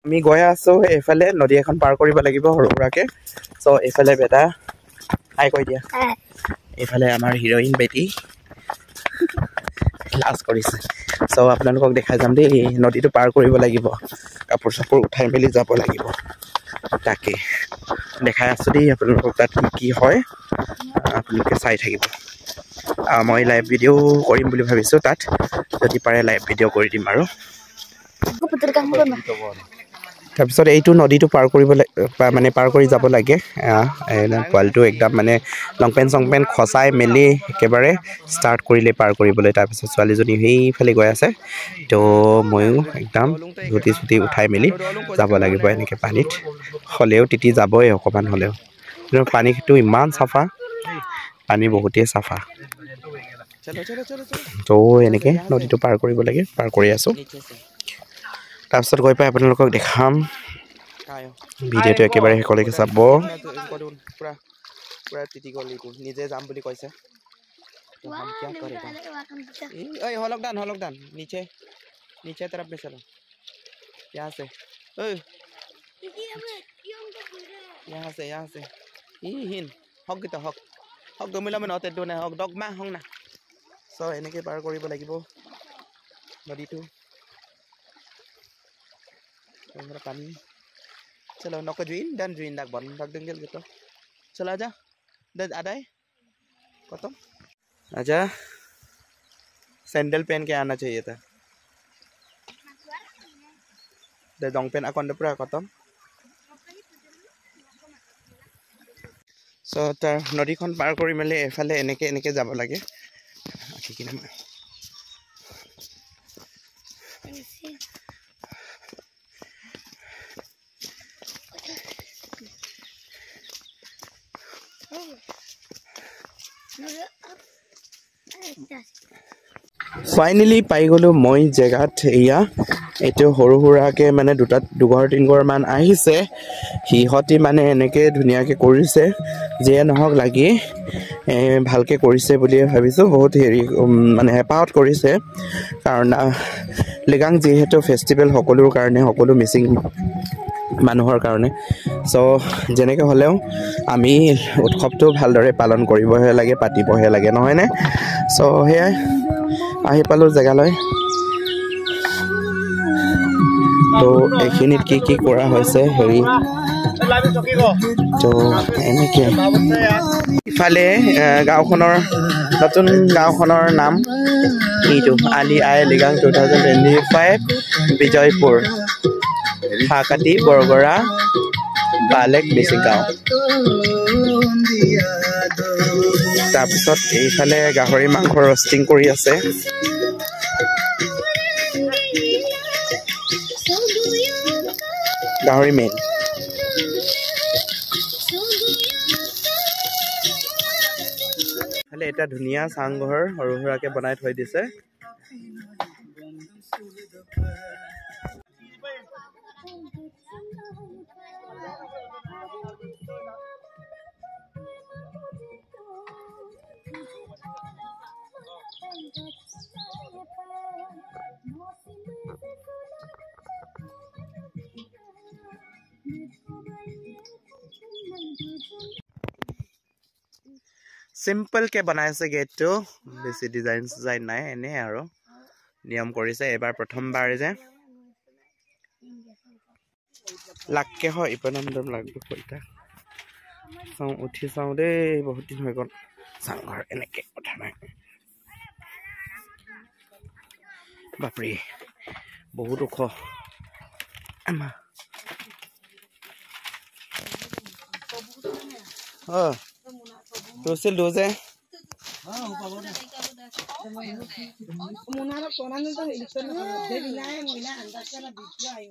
আমি গৈ আছো এইফালে নদী এখন পাৰ কৰিব লাগিব সৰু সুৰাকে সো এইফালে বেটা হাই কৈ দিয়া এইফালে আমাৰ হিৰোইন বেটি ক্লাছ কৰিছে সো আপোনালোকক দেখাই যাম দেই নদীটো পাৰ কৰিব লাগিব কাপোৰ চাপোৰ উঠাই মেলি যাব লাগিব তাকে দেখাই আছো দেই আপোনালোকক তাত কি হয় আপোনালোকে চাই থাকিব মই লাইভ ভিডিঅ' কৰিম বুলি ভাবিছোঁ তাত যদি পাৰে লাইভ ভিডিঅ' কৰি দিম আৰু তাৰপিছত এইটো নদীটো পাৰ কৰিব মানে পাৰ কৰি যাব লাগে পোৱালিটো একদম মানে লং পেণ্ট চং পেণ্ট খচাই মেলি একেবাৰে ষ্টাৰ্ট কৰিলে পাৰ কৰিবলৈ তাৰপিছত ছোৱালীজনী সেইফালে গৈ আছে তো ময়ো একদম ধুতি চুটি উঠাই মেলি যাব লাগিব এনেকৈ পানীত হ'লেও তিতি যাবই অকণমান হ'লেও কিন্তু পানীটো ইমান চাফা পানী বহুতেই চাফা তো এনেকৈ নদীটো পাৰ কৰিব লাগে পাৰ কৰি আছোঁ তাৰপিছত গৈ পাই আপোনালোকক দেখাম ভিডিঅ'টো একেবাৰে শেষলৈকে চাব পুৰা তিতি গ'ল এইটো নিজে যাম বুলি কৈছে हलक दान नीचे नीचे तरफ में चलो यहाँ से यहाँ से हिन हक गीता हक हक गमिला में नते दोने हक डगमा हंग ना सो এনেকৈ পাৰ কৰিব লাগিব নদীটো हमरा पानी चलो नक Juin dan Juin dak bon dak dengel gitu चलो आजा dan adai खत्म आजा सैंडल पहन के आना चाहिए था लॉन्ग पेन अकाउंट पूरा खत्म सो तार नदीखन पार कर मेले एफाले एनेके যাব লাগে फाइनली पाई गलो मैं जगत एया एतो हरु हुराके माने दुघर तीनघर मान आहिसे हिहती माने एनेके धुनियाके करिसे जे নহক লাগি ভালকে কৰিছে বুলি ভাবিছো বহুত হেৰি মানে হেপাউট কৰিছে কাৰণ লিগাং যেহেতু ফেষ্টিভেল সকলোৰ কাৰণে সকলো মিছিং মানুহৰ কাৰণে সো যেনেকে হলেও আমি উৎসৱটো ভালদৰে পালন কৰিবহে লাগে পাতিবহে লাগে নহয় নে সো হে আহি পালো জেগালৈ তো এখিনিত কি কৰা হৈছে হেৰি তো এনেকে ইফালে গাঁওখনৰ নতুন গাঁওখনৰ নাম এইটো আলি আই লিগাং 2025 বিজয়পুৰ হাকাটি বৰগৰা বালেক মিছিং গাঁও তাৰপিছত এইফালে গাহৰি মাংস ৰষ্টিং কৰি আছে গাহৰি মেইন খালি এটা ধুনীয়া চাংঘৰ সৰু সুৰাকে বনাই থৈ দিছে सिंपल के बनाइছে गेटটো বেছি ডিজাইন নাই এনে আৰু নিয়ম কৰিছে এবাৰ প্ৰথমবাৰ যে লাককে হয় ইপনন্দম লাগবে কইতা চাও উঠি চাও দে বহুত দিন হৈ গল সাংঘৰ এনেকে কথা নাই বাপৰি বহুত ওখ আমা तो से लोजे हां पाबो ना मुनारा कोना न तो इलेक्शन दे बिलाय महिला अंदर चला बिचला आई